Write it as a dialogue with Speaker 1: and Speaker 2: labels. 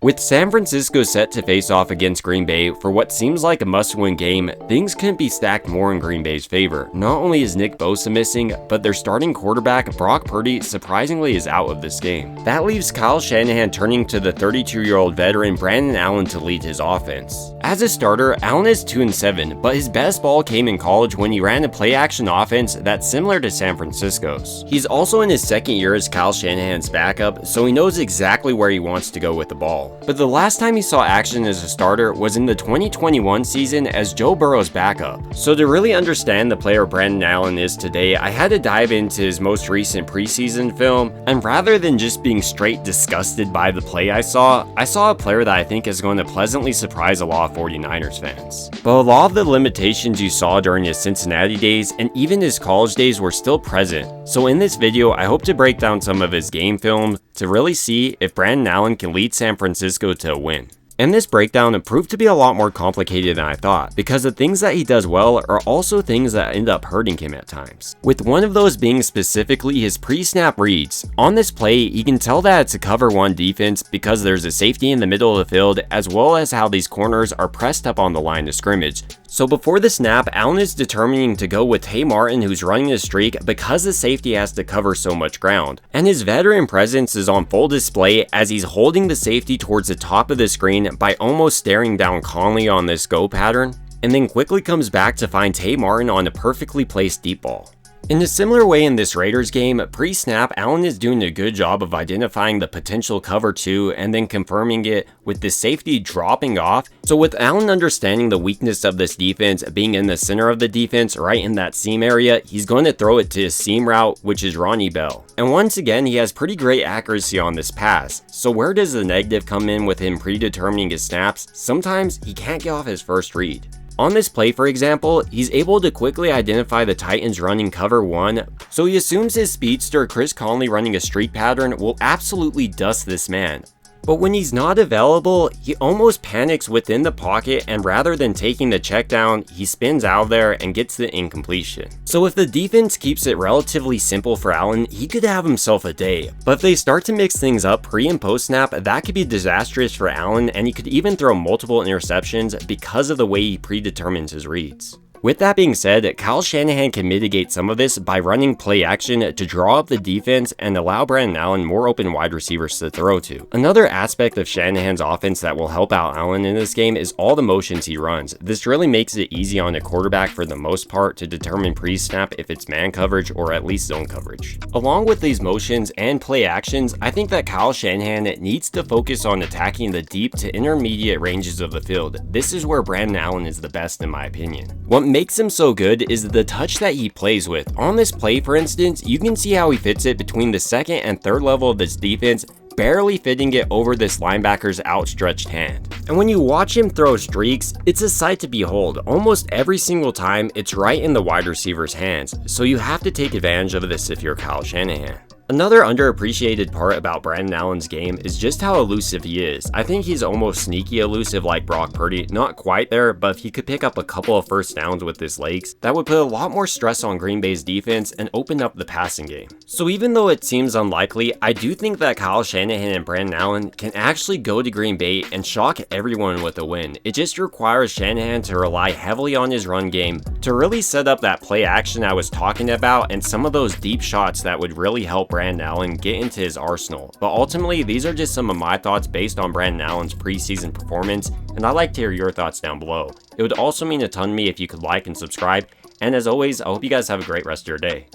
Speaker 1: With San Francisco set to face off against Green Bay for what seems like a must-win game, things couldn't be stacked more in Green Bay's favor. Not only is Nick Bosa missing, but their starting quarterback, Brock Purdy, surprisingly is out of this game. That leaves Kyle Shanahan turning to the 32-year-old veteran Brandon Allen to lead his offense. As a starter, Allen is 2-7, but his best ball came in college when he ran a play-action offense that's similar to San Francisco's. He's also in his second year as Kyle Shanahan's backup, so he knows exactly where he wants to go with the ball. But the last time he saw action as a starter was in the 2021 season as Joe Burrow's backup. So to really understand the player Brandon Allen is today, I had to dive into his most recent preseason film, and rather than just being straight disgusted by the play I saw a player that I think is going to pleasantly surprise a lot of 49ers fans. But a lot of the limitations you saw during his Cincinnati days and even his college days were still present. So in this video, I hope to break down some of his game film to really see if Brandon Allen can lead San Francisco to a win. And this breakdown, it proved to be a lot more complicated than I thought, because the things that he does well are also things that end up hurting him at times. With one of those being specifically his pre-snap reads. On this play, you can tell that it's a cover one defense because there's a safety in the middle of the field, as well as how these corners are pressed up on the line of scrimmage. So before the snap, Allen is determining to go with Tay Martin, who's running the streak because the safety has to cover so much ground. And his veteran presence is on full display as he's holding the safety towards the top of the screen by almost staring down Conley on this go pattern, and then quickly comes back to find Tay Martin on a perfectly placed deep ball. In a similar way in this Raiders game, pre-snap, Allen is doing a good job of identifying the potential cover 2 and then confirming it with the safety dropping off. So with Allen understanding the weakness of this defense being in the center of the defense, right in that seam area, he's going to throw it to his seam route, which is Ronnie Bell. And once again, he has pretty great accuracy on this pass. So where does the negative come in with him predetermining his snaps? Sometimes he can't get off his first read. On this play, for example, he's able to quickly identify the Titans running cover 1, so he assumes his speedster Chris Conley running a streak pattern will absolutely dust this man. But when he's not available, he almost panics within the pocket, and rather than taking the check down, he spins out of there and gets the incompletion. So if the defense keeps it relatively simple for Allen, he could have himself a day. But if they start to mix things up pre and post snap, that could be disastrous for Allen, and he could even throw multiple interceptions because of the way he predetermines his reads. With that being said, Kyle Shanahan can mitigate some of this by running play action to draw up the defense and allow Brandon Allen more open wide receivers to throw to. Another aspect of Shanahan's offense that will help out Allen in this game is all the motions he runs. This really makes it easy on a quarterback for the most part to determine pre-snap if it's man coverage or at least zone coverage. Along with these motions and play actions, I think that Kyle Shanahan needs to focus on attacking the deep to intermediate ranges of the field. This is where Brandon Allen is the best in my opinion. What makes him so good is the touch that he plays with. On this play, for instance, you can see how he fits it between the second and third level of this defense, barely fitting it over this linebacker's outstretched hand. And when you watch him throw streaks, it's a sight to behold. Almost every single time, it's right in the wide receiver's hands, so you have to take advantage of this if you're Kyle Shanahan. Another underappreciated part about Brandon Allen's game is just how elusive he is. I think he's almost sneaky elusive like Brock Purdy, not quite there, but if he could pick up a couple of first downs with his legs, that would put a lot more stress on Green Bay's defense and open up the passing game. So even though it seems unlikely, I do think that Kyle Shanahan and Brandon Allen can actually go to Green Bay and shock everyone with a win. It just requires Shanahan to rely heavily on his run game to really set up that play action I was talking about and some of those deep shots that would really help Brandon Allen get into his arsenal. But ultimately, these are just some of my thoughts based on Brandon Allen's preseason performance, and I'd like to hear your thoughts down below. It would also mean a ton to me if you could like and subscribe, and as always, I hope you guys have a great rest of your day.